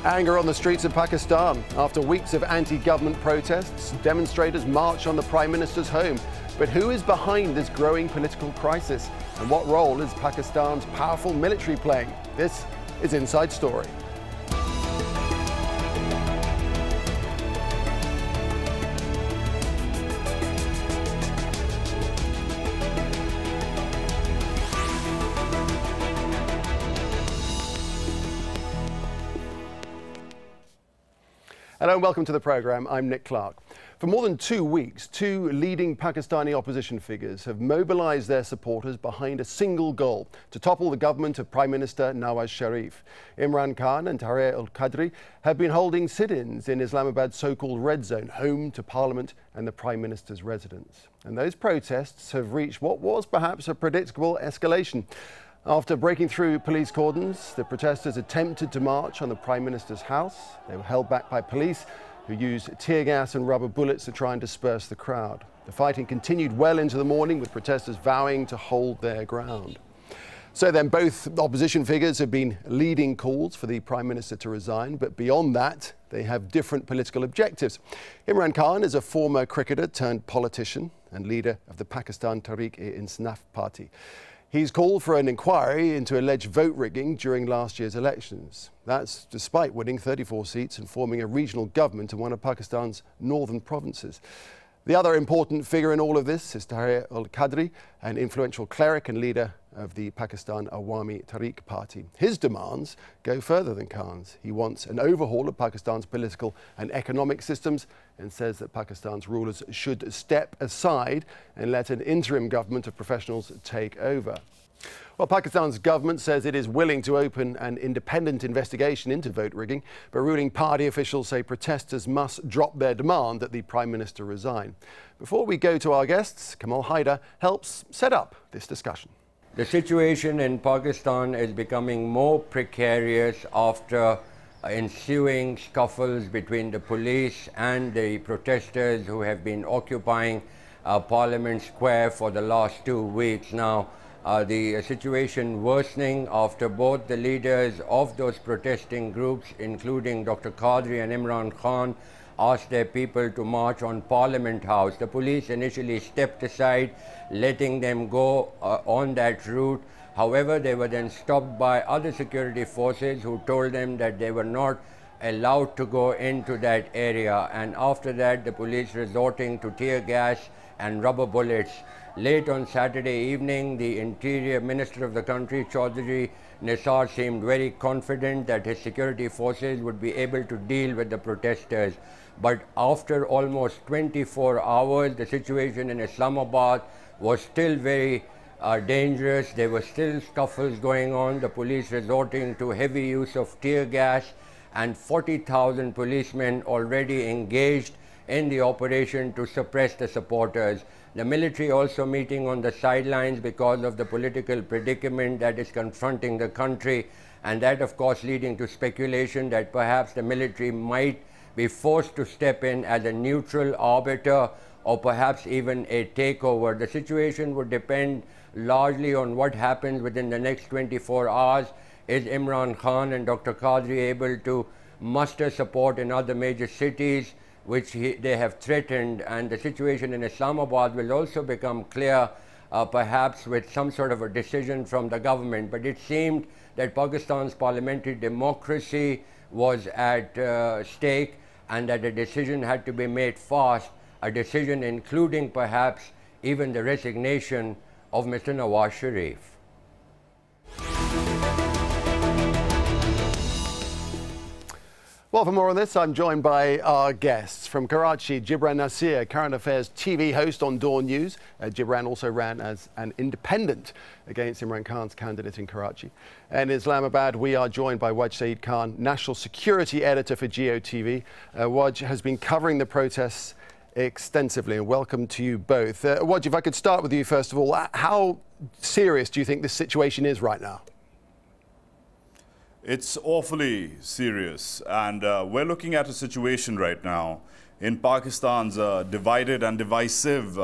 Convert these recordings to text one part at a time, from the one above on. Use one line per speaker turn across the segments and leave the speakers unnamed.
Anger on the streets of Pakistan. After weeks of anti-government protests, demonstrators march on the Prime Minister's home. But who is behind this growing political crisis? And what role is Pakistan's powerful military playing? This is Inside Story. Hello and welcome to the programme. I'm Nick Clark. For more than 2 weeks, two leading Pakistani opposition figures have mobilised their supporters behind a single goal: to topple the government of Prime Minister Nawaz Sharif. Imran Khan and Tahrir al-Qadri have been holding sit-ins in Islamabad's so-called red zone, home to Parliament and the Prime Minister's residence. And those protests have reached what was perhaps a predictable escalation. After breaking through police cordons, the protesters attempted to march on the Prime Minister's house. They were held back by police, who used tear gas and rubber bullets to try and disperse the crowd. The fighting continued well into the morning, with protesters vowing to hold their ground. So then, both opposition figures have been leading calls for the Prime Minister to resign, but beyond that, they have different political objectives. Imran Khan is a former cricketer turned politician and leader of the Pakistan Tehreek-e-Insaf party. He's called for an inquiry into alleged vote rigging during last year's elections. That's despite winning 34 seats and forming a regional government in one of Pakistan's northern provinces. The other important figure in all of this is Tahrir al-Qadri, an influential cleric and leader of the Pakistan Awami Tehreek party. His demands go further than Khan's. He wants an overhaul of Pakistan's political and economic systems and says that Pakistan's rulers should step aside and let an interim government of professionals take over. Well, Pakistan's government says it is willing to open an independent investigation into vote rigging, but ruling party officials say protesters must drop their demand that the Prime Minister resign. Before we go to our guests, Kamal Haider helps set up this discussion.
The situation in Pakistan is becoming more precarious after ensuing scuffles between the police and the protesters who have been occupying Parliament Square for the last 2 weeks now. The situation worsening after both the leaders of those protesting groups, including Dr. Qadri and Imran Khan, asked their people to march on Parliament House. The police initially stepped aside, letting them go on that route. However, they were then stopped by other security forces who told them that they were not allowed to go into that area. And after that, the police resorting to tear gas and rubber bullets. Late on Saturday evening, the Interior Minister of the country, Jibran Nasir, seemed very confident that his security forces would be able to deal with the protesters. But after almost 24 hours, the situation in Islamabad was still very dangerous. There were still scuffles going on, the police resorting to heavy use of tear gas, and 40,000 policemen already engaged in the operation to suppress the supporters. The military also meeting on the sidelines because of the political predicament that is confronting the country, and that of course leading to speculation that perhaps the military might be forced to step in as a neutral arbiter or perhaps even a takeover. The situation would depend largely on what happens within the next 24 hours. Is Imran Khan and Dr. Qadri able to muster support in other major cities which they have threatened? And the situation in Islamabad will also become clear perhaps with some sort of a decision from the government. But it seemed that Pakistan's parliamentary democracy was at stake and that a decision had to be made fast, a decision including perhaps even the resignation of Mr. Nawaz Sharif.
Well, for more on this, I'm joined by our guests. From Karachi, Jibran Nasir, current affairs TV host on Dawn News. Jibran also ran as an independent against Imran Khan's candidate in Karachi. And in Islamabad, we are joined by Waj Saeed Khan, national security editor for GeoTV. Waj has been covering the protests extensively, and welcome to you both. Waj, if I could start with you first of all, how serious do you think this situation is right now?
It's awfully serious, and we're looking at a situation right now in Pakistan's divided and divisive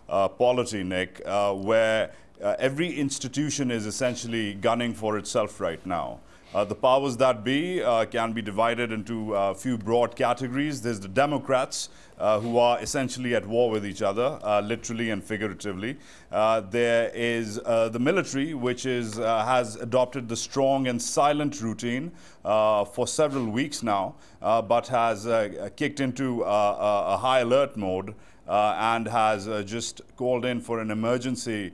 polity, Nick, where every institution is essentially gunning for itself right now. The powers that be can be divided into a few broad categories. There's the Democrats, who are essentially at war with each other, literally and figuratively. There is the military, which has adopted the strong and silent routine for several weeks now, but has kicked into a high alert mode and has just called in for an emergency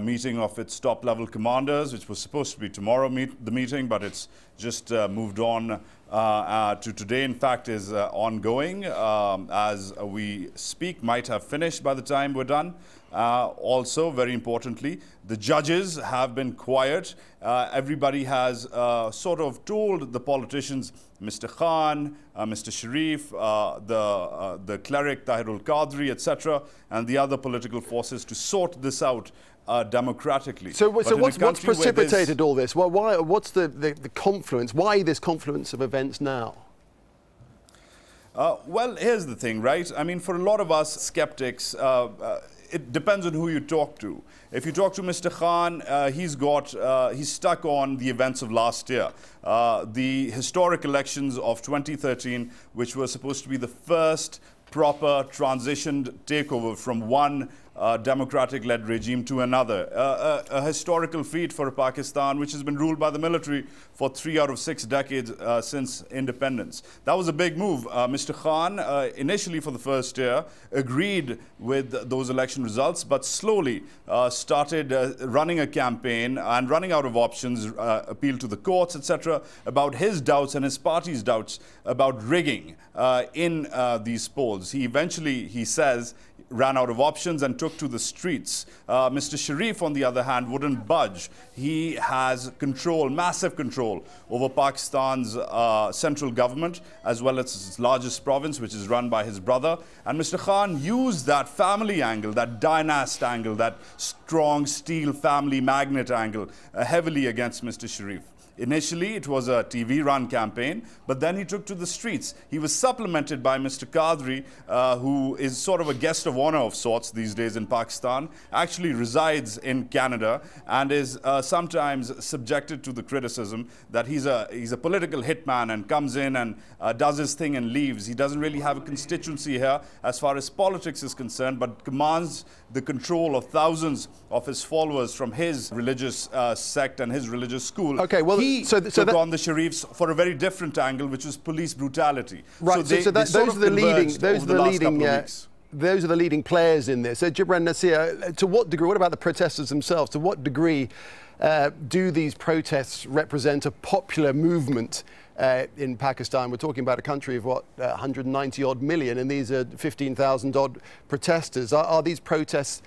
meeting of its top-level commanders, which was supposed to be tomorrow, the meeting, but it's just moved on to today. In fact, is ongoing as we speak, might have finished by the time we're done. Also, very importantly, the judges have been quiet. Everybody has sort of told the politicians, Mr. Khan, Mr. Sharif, the cleric Tahirul Qadri, etc., and the other political forces to sort this out democratically.
So what's precipitated all this? Well, what's the confluence? Why this confluence of events now?
Well, here's the thing, right? I mean, for a lot of us skeptics, it depends on who you talk to. If you talk to Mr. Khan, he's stuck on the events of last year. The historic elections of 2013, which were supposed to be the first proper transitioned takeover from one democratic-led regime to another. A historical feat for Pakistan, which has been ruled by the military for 3 out of 6 decades since independence. That was a big move. Mr. Khan, initially for the first year, agreed with those election results, but slowly started running a campaign and running out of options, appealed to the courts, etc., about his doubts and his party's doubts about rigging in these polls. He eventually, he says, ran out of options and took to the streets. Mr. Sharif, on the other hand, wouldn't budge. He has control, massive control, over Pakistan's central government, as well as its largest province, which is run by his brother. And Mr. Khan used that family angle, that dynast angle, that strong steel family magnet angle, heavily against Mr. Sharif. Initially, it was a TV-run campaign, but then he took to the streets. He was supplemented by Mr. Qadri, who is sort of a guest of honor of sorts these days in Pakistan, actually resides in Canada, and is sometimes subjected to the criticism that he's a political hitman and comes in and does his thing and leaves. He doesn't really have a constituency here as far as politics is concerned, but commands the control of thousands of his followers from his religious sect and his religious school.
Okay, well,
he took on the Sharifs for a very different angle, which was police brutality.
Right. So those are the leading players in this. So Jibran Nasir, to what degree? What about the protesters themselves? To what degree do these protests represent a popular movement in Pakistan? We're talking about a country of what, 190 odd million, and these are 15,000 odd protesters. Are these protests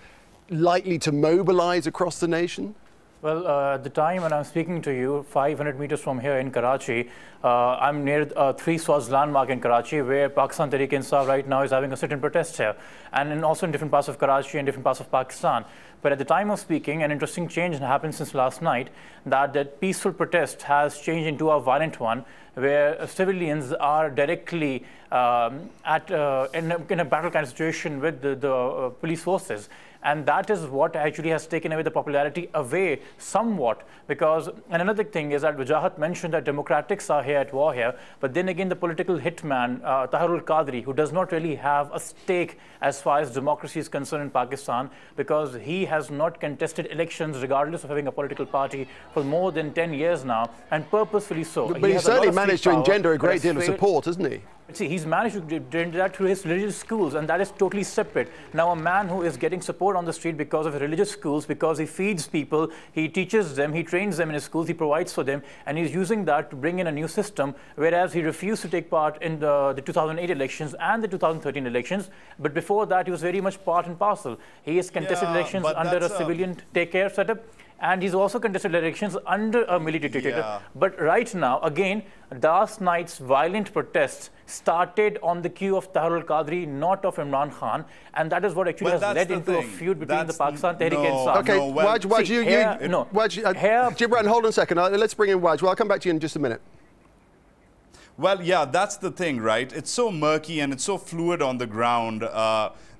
likely to mobilize across the nation?
Well, at the time when I'm speaking to you, 500 meters from here in Karachi, I'm near Three Swords landmark in Karachi, where Pakistan Tehreek-e-Insaf right now is having a sit-in protest here, and also in different parts of Karachi and different parts of Pakistan. But at the time of speaking, an interesting change happened since last night, that peaceful protest has changed into a violent one, where civilians are directly in a battle kind of situation with the police forces. And that is what actually has taken away the popularity away somewhat. Because, and another thing is that Wajahat mentioned that democratics are here at war here, but then again the political hitman, Tahirul Qadri, who does not really have a stake as far as democracy is concerned in Pakistan, because he has not contested elections regardless of having a political party for more than 10 years now, and purposefully so.
But he's certainly managed to engender a great deal of support, hasn't he?
See, he's managed to do that through his religious schools, and that is totally separate. Now, a man who is getting support on the street because of religious schools, because he feeds people, he teaches them, he trains them in his schools, he provides for them, and he's using that to bring in a new system, whereas he refused to take part in the 2008 elections and the 2013 elections. But before that, he was very much part and parcel. He has contested elections under a civilian take-care setup, and he's also contested elections under a military dictator. But right now, again, last night's violent protests started on the cue of Tahirul Qadri, not of Imran Khan, and that is what actually has led into a feud between the Pakistan Tehreek-e-Insaf.
Okay, Waj, Jibran, hold on a second. Let's bring in Waj. Well, I'll come back to you in just a minute.
Well, yeah, that's the thing, right? It's so murky and it's so fluid on the ground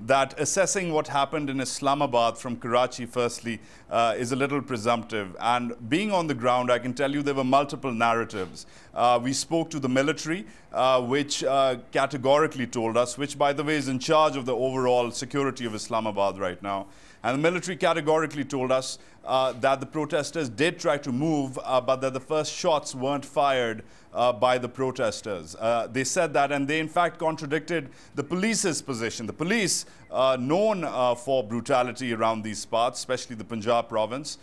that assessing what happened in Islamabad from Karachi, firstly, is a little presumptive. And being on the ground, I can tell you there were multiple narratives. We spoke to the military, which categorically told us, which, by the way, is in charge of the overall security of Islamabad right now. And the military categorically told us that the protesters did try to move, but that the first shots weren't fired by the protesters. They said that, and they in fact contradicted the police's position. The police, known for brutality around these parts, especially the Punjab province,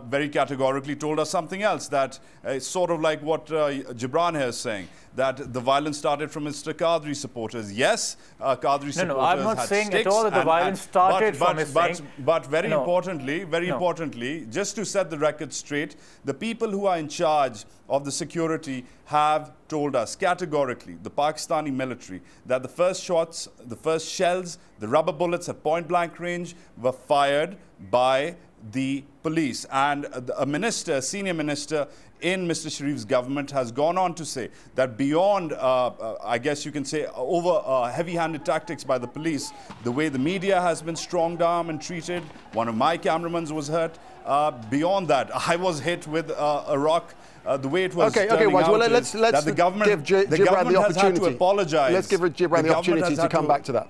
very categorically told us something else, that it's sort of like what Jibran here is saying, that the violence started from Mr. Qadri supporters. Yes, Qadri supporters
No, I'm not
had
saying
sticks
at all that the violence started from his
but very importantly, just to set the record straight, the people who are in charge of the security have told us categorically, the Pakistani military, that the first shots, the first shells, the rubber bullets at point-blank range were fired by the police. And a minister, a senior minister in Mr. Sharif's government has gone on to say that beyond, I guess you can say, over heavy-handed tactics by the police, the way the media has been strong-armed and treated, one of my cameramans was hurt. Beyond that, I was hit with a rock. The way it was
okay, Waj, well, let's
that the government,
give Jibran the
has had to
opportunity.
apologize.
Let's give Jibran the opportunity to come back to that.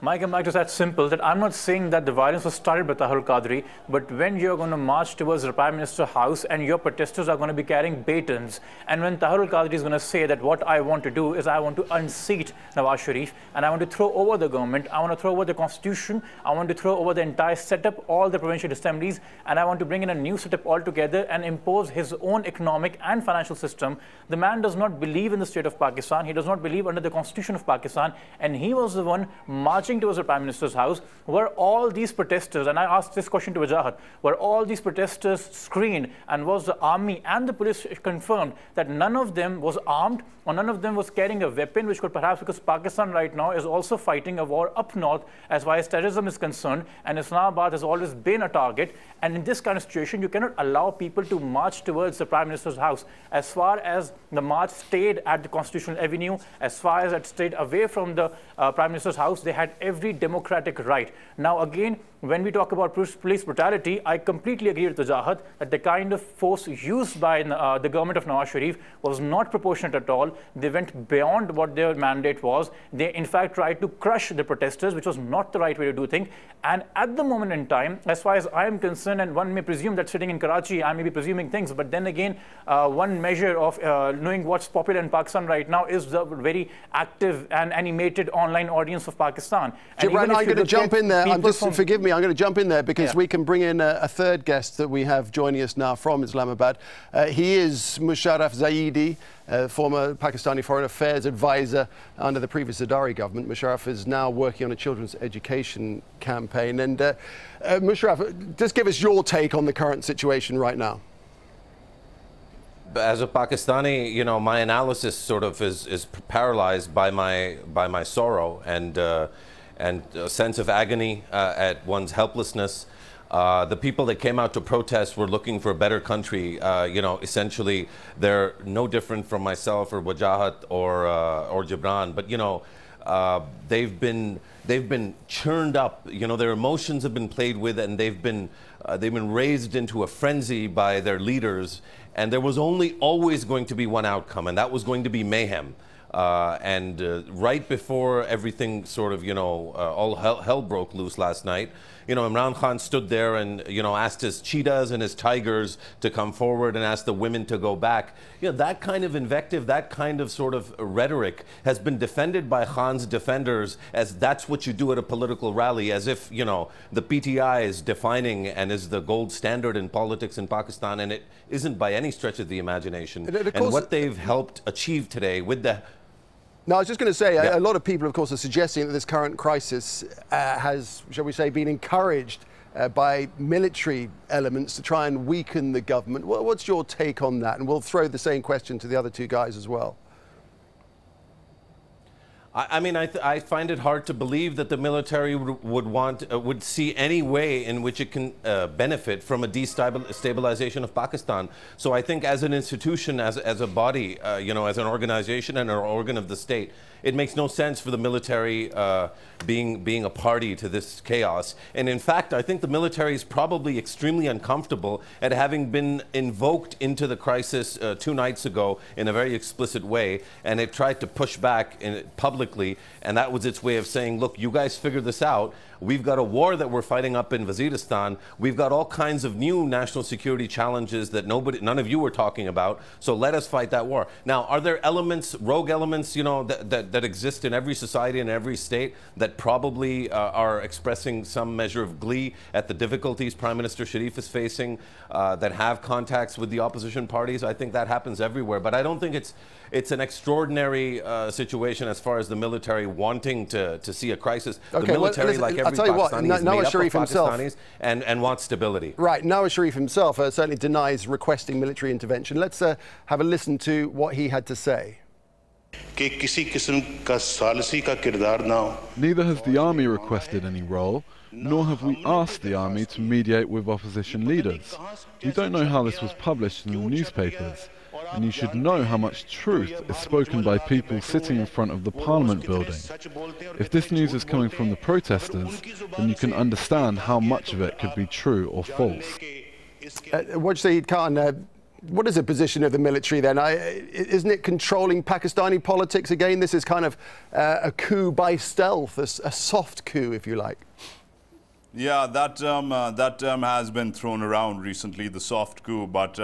My comeback is that simple, that I'm not saying that the violence was started by Tahir Qadri, but when you're going to march towards the Prime Minister's house and your protesters are going to be carrying batons, and when Tahir Qadri is going to say that what I want to do is I want to unseat Nawaz Sharif, and I want to throw over the government, I want to throw over the constitution, I want to throw over the entire setup, all the provincial assemblies, and I want to bring in a new setup altogether and impose his own economic and financial system. The man does not believe in the state of Pakistan, he does not believe under the constitution of Pakistan, and he was the one marching towards the Prime Minister's house. Were all these protesters, and I asked this question to Wajahat, were all these protesters screened, and was the army and the police confirmed that none of them was armed or none of them was carrying a weapon, which could perhaps, because Pakistan right now is also fighting a war up north as far as terrorism is concerned, and Islamabad has always been a target. And in this kind of situation, you cannot allow people to march towards the Prime Minister's house. As far as the march stayed at the Constitutional Avenue, as far as it stayed away from the Prime Minister's house, they had every democratic right. Now again, when we talk about police brutality, I completely agree with Wajahat that the kind of force used by the government of Nawaz Sharif was not proportionate at all. They went beyond what their mandate was. They in fact tried to crush the protesters, which was not the right way to do things. And at the moment in time, as far as I am concerned, and one may presume that sitting in Karachi, I may be presuming things, but then again, one measure of knowing what's popular in Pakistan right now is the very active and animated online audience of Pakistan.
Jibran, I'm going to jump in there. Forgive me, I'm going to jump in there because we can bring in a third guest that we have joining us now from Islamabad. He is Mosharraf Zaidi, former Pakistani Foreign Affairs advisor under the previous Zardari government. Mosharraf is now working on a children's education campaign. And Mosharraf, just give us your take on the current situation right now.
As a Pakistani, you know, my analysis sort of is paralyzed by my sorrow and a sense of agony at one's helplessness. The people that came out to protest were looking for a better country. You know, essentially, they're no different from myself or Wajahat or Jibran. But you know, they've been churned up. You know, their emotions have been played with, and they've been raised into a frenzy by their leaders. And there was always going to be one outcome, and that was going to be mayhem. Right before everything sort of, you know, all hell broke loose last night, you know, Imran Khan stood there and, you know, asked his cheetahs and his tigers to come forward and asked the women to go back. You know, that kind of invective, that kind of sort of rhetoric has been defended by Khan's defenders as that's what you do at a political rally, as if, you know, the PTI is defining and is the gold standard in politics in Pakistan, and it isn't by any stretch of the imagination. And what they've helped achieve today with the...
No, I was just going to say, a lot of people, of course, are suggesting that this current crisis has, shall we say, been encouraged by military elements to try and weaken the government. What's your take on that? And we'll throw the same question to the other two guys as well.
I mean, I find it hard to believe that the military would see any way in which it can benefit from a destabilization of Pakistan. So I think as an institution, as a body, you know, as an organization and an organ of the state, it makes no sense for the military being a party to this chaos. And in fact, I think the military is probably extremely uncomfortable at having been invoked into the crisis 2 nights ago in a very explicit way, and it tried to push back publicly, and that was its way of saying, look, you guys figure this out. We've got a war that we're fighting up in Waziristan. We've got all kinds of new national security challenges that none of you were talking about. So let us fight that war. Now, are there elements, rogue elements, you know, that exist in every society and every state that probably are expressing some measure of glee at the difficulties Prime Minister Sharif is facing, that have contacts with the opposition parties? I think that happens everywhere. But I don't think it's an extraordinary situation as far as the military wanting to see a crisis.
Okay,
the military,
well,
like every
I'll tell you what,
Pakistani, is made
Nawaz
up
Sharif
of
himself,
Pakistanis and wants stability.
Right, Nawaz Sharif himself certainly denies requesting military intervention. Let's have a listen to what he had to say.
Neither has the army requested any role, nor have we asked the army to mediate with opposition leaders. We don't know how this was published in the newspapers, and you should know how much truth is spoken by people sitting in front of the Parliament building. If this news is coming from the protesters, then you can understand how much of it could be true or false.
Waj Saeed Khan, what is the position of the military then? Isn't it controlling Pakistani politics again? This is kind of a coup by stealth, a soft coup, if you like.
Yeah, that term has been thrown around recently, the soft coup, but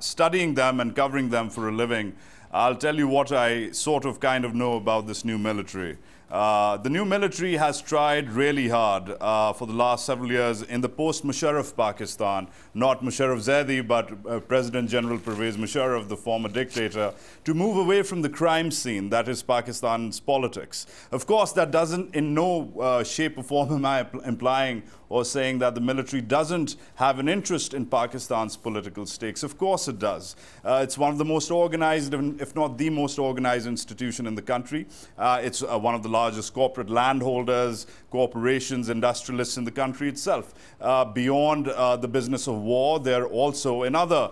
studying them and covering them for a living, I'll tell you what I sort of kind of know about this new military. The new military has tried really hard for the last several years in the post-Mosharraf Pakistan, not Mosharraf Zaidi, but President General Pervez Musharraf, the former dictator, to move away from the crime scene that is Pakistan's politics. Of course, that doesn't in no shape or form am I implying or saying that the military doesn't have an interest in Pakistan's political stakes. Of course it does. It's one of the most organized, if not the most organized institution in the country. It's one of the largest corporate landholders, corporations, industrialists in the country itself. Beyond the business of war, they're also in other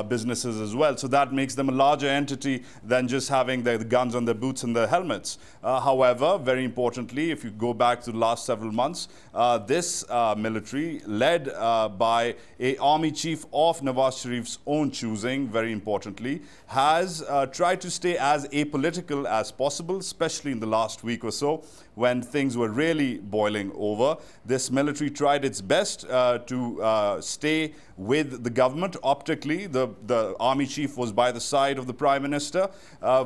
businesses as well. So that makes them a larger entity than just having the guns on their boots and their helmets. However, very importantly, if you go back to the last several months, this military, led by an army chief of Nawaz Sharif's own choosing, very importantly, has tried to stay as apolitical as possible, especially in the last week or so, when things were really boiling over. This military tried its best to stay with the government. Optically, the army chief was by the side of the prime minister.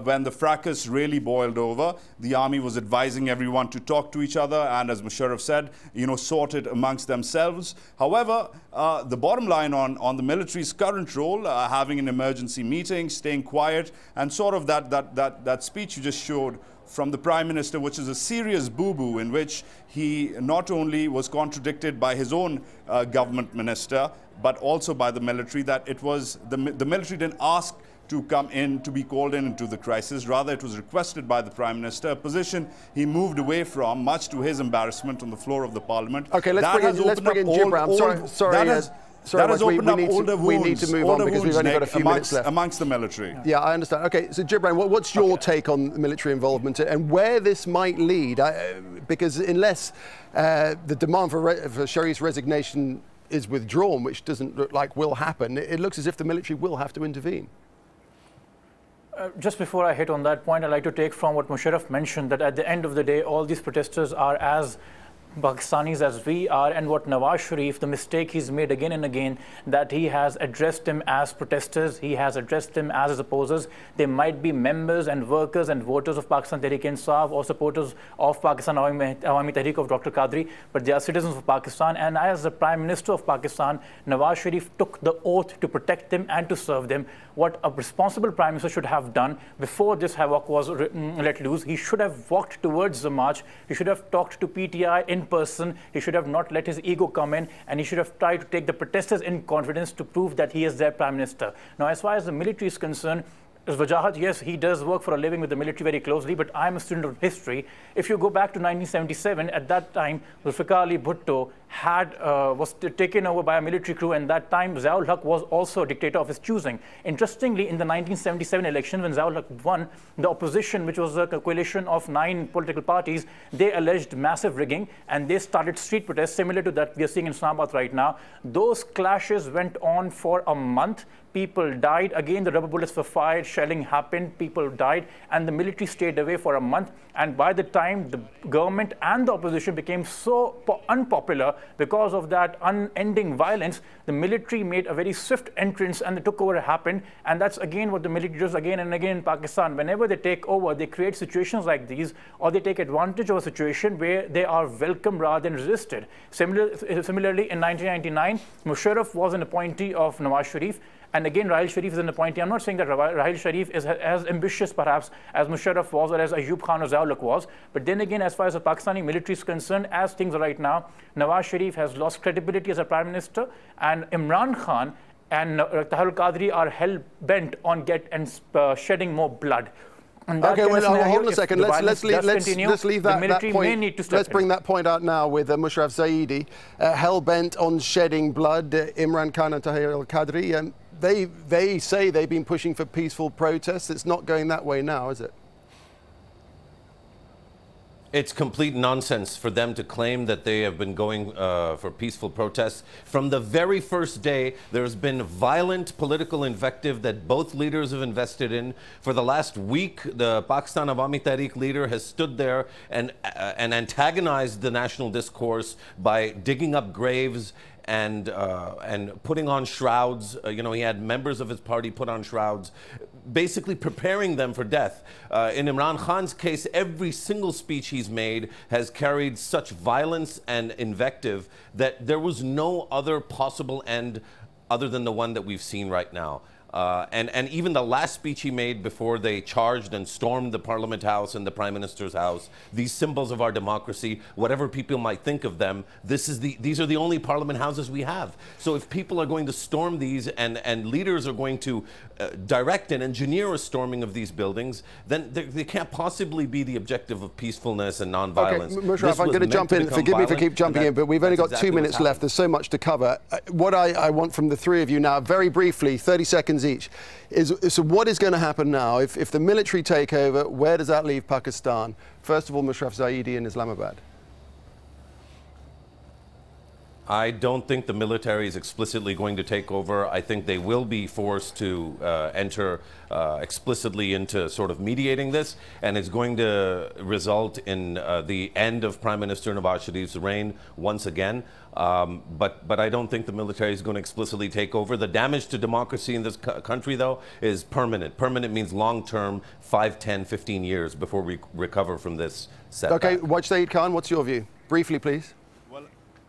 When the fracas really boiled over, the army was advising everyone to talk to each other and, as Mosharraf said, you know, sort it amongst themselves. However, the bottom line on the military's current role, having an emergency meeting, staying quiet, and sort of that speech you just showed from the Prime Minister, which is a serious boo-boo, in which he not only was contradicted by his own government minister, but also by the military, that it was the military didn't ask to come in, to be called in into the crisis. Rather, it was requested by the Prime Minister, a position he moved away from, much to his embarrassment, on the floor of the Parliament.
Okay, let's bring in Jibran. Sorry,
that has opened up older wounds.
We need to move on because we've only got a few minutes left.
Amongst the military.
Yeah, I understand. Okay, so Jibran, what's your take on military involvement and where this might lead? Because unless the demand for Sharif's resignation is withdrawn, which doesn't look like will happen, it looks as if the military will have to intervene.
Just before I hit on that point, I'd like to take from what Mosharraf mentioned, that at the end of the day, all these protesters are as Pakistanis as we are, and what Nawaz Sharif, the mistake he's made again and again, that he has addressed them as protesters, he has addressed them as his opposers. They might be members and workers and voters of Pakistan Tehreek-e-Insaf or supporters of Pakistan Awami Tehreek of Dr. Qadri, but they are citizens of Pakistan, and as the Prime Minister of Pakistan, Nawaz Sharif took the oath to protect them and to serve them. What a responsible Prime Minister should have done before this havoc was let loose, he should have walked towards the march, he should have talked to PTI in person, he should have not let his ego come in, and he should have tried to take the protesters in confidence to prove that he is their Prime Minister. Now, as far as the military is concerned, Wajahat, yes, he does work for a living with the military very closely, but I'm a student of history. If you go back to 1977, at that time, Zulfikar Ali Bhutto was taken over by a military coup, and that time Ziaul Haq was also a dictator of his choosing. Interestingly, in the 1977 election, when Ziaul Haq won, the opposition, which was a coalition of 9 political parties, they alleged massive rigging, and they started street protests similar to that we are seeing in Islamabad right now. Those clashes went on for a month. People died. Again, the rubber bullets were fired, shelling happened, people died, and the military stayed away for a month. And by the time the government and the opposition became so unpopular because of that unending violence, the military made a very swift entrance and the takeover happened. And that's again what the military does again and again in Pakistan. Whenever they take over, they create situations like these, or they take advantage of a situation where they are welcome rather than resisted. Similarly, in 1999, Mosharraf was an appointee of Nawaz Sharif. And again, Rahil Sharif is an appointee. I'm not saying that Rahil Sharif is as ambitious, perhaps, as Mosharraf was or as Ayub Khan or Ziaul Haq was. But then again, as far as the Pakistani military is concerned, as things are right now, Nawaz Sharif has lost credibility as a prime minister, and Imran Khan and Tahir Qadri are hell-bent on shedding more blood.
Okay, well, hold on a second. Let's leave that point. Let's bring that point out now with Mosharraf Zaidi, hell-bent on shedding blood. Imran Khan and Tahir al-Qadri, they say they've been pushing for peaceful protests. It's not going that way now, is it?
It's complete nonsense for them to claim that they have been going for peaceful protests. From the very first day, there's been violent political invective that both leaders have invested in. For the last week, the Pakistan Awami Tehreek leader has stood there and antagonized the national discourse by digging up graves and putting on shrouds. He had members of his party put on shrouds, basically preparing them for death. In Imran Khan's case, every single speech he's made has carried such violence and invective that there was no other possible end other than the one that we've seen right now. And even the last speech he made before they charged and stormed the Parliament House and the Prime Minister's house, these symbols of our democracy, whatever people might think of them, these are the only Parliament houses we have. So if people are going to storm these and leaders are going to direct and engineer a storming of these buildings, then they can't possibly be the objective of peacefulness and nonviolence.
Okay, Mosharraf, I'm going to jump in. Forgive me for keep jumping in, but we've only got exactly 2 minutes left. There's so much to cover. What I want from the three of you now, very briefly, 30 seconds each, is so what is going to happen now? If the military take over, where does that leave Pakistan? First of all, Mosharraf Zaidi in Islamabad.
I don't think the military is explicitly going to take over. I think they will be forced to enter explicitly into sort of mediating this, and it's going to result in the end of Prime Minister Nawaz Sharif's reign once again. But I don't think the military is going to explicitly take over. The damage to democracy in this country, though, is permanent. Permanent means long-term, 5, 10, 15 years before we recover from this setback.
Okay, Waj Saeed Khan, what's your view? Briefly, please.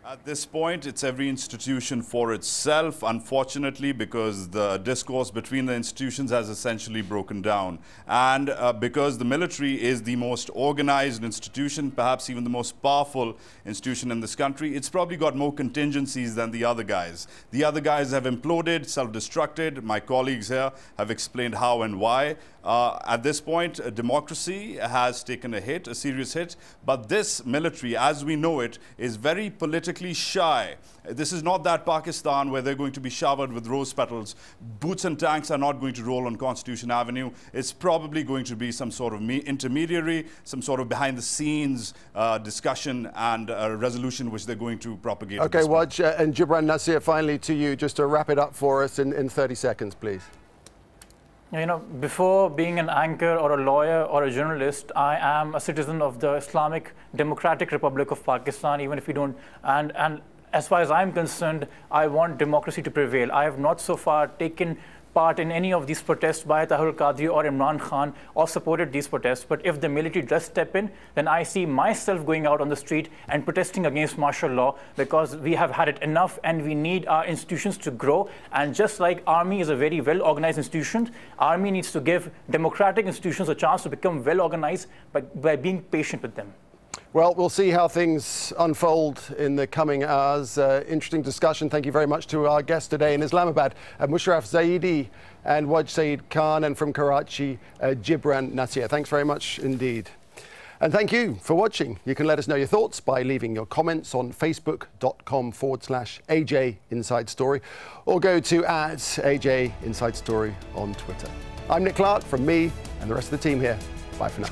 At this point, it's every institution for itself, unfortunately, because the discourse between the institutions has essentially broken down. And because the military is the most organized institution, perhaps even the most powerful institution in this country, it's probably got more contingencies than the other guys. The other guys have imploded, self-destructed. My colleagues here have explained how and why. At this point, democracy has taken a hit, a serious hit, but this military, as we know it, is very politically shy. This is not that Pakistan where they're going to be showered with rose petals. Boots and tanks are not going to roll on Constitution Avenue. It's probably going to be some sort of intermediary, some sort of behind-the-scenes discussion and resolution which they're going to propagate.
Okay, Waj and Jibran Nasir, finally to you, just to wrap it up for us in 30 seconds, please.
You know, before being an anchor or a lawyer or a journalist, I am a citizen of the Islamic Democratic Republic of Pakistan, even if we don't, and as far as I'm concerned, I want democracy to prevail. I have not so far taken part in any of these protests by Tahir Qadri or Imran Khan or supported these protests. But if the military does step in, then I see myself going out on the street and protesting against martial law, because we have had it enough and we need our institutions to grow. And just like army is a very well-organized institution, army needs to give democratic institutions a chance to become well-organized by being patient with them.
Well, we'll see how things unfold in the coming hours. Interesting discussion. Thank you very much to our guests today in Islamabad, Mosharraf Zaidi and Waj Saeed Khan, and from Karachi, Jibran Nasir. Thanks very much indeed. And thank you for watching. You can let us know your thoughts by leaving your comments on facebook.com/AJ Inside Story, or go to @AJ Inside Story on Twitter. I'm Nick Clark, from me and the rest of the team here. Bye for now.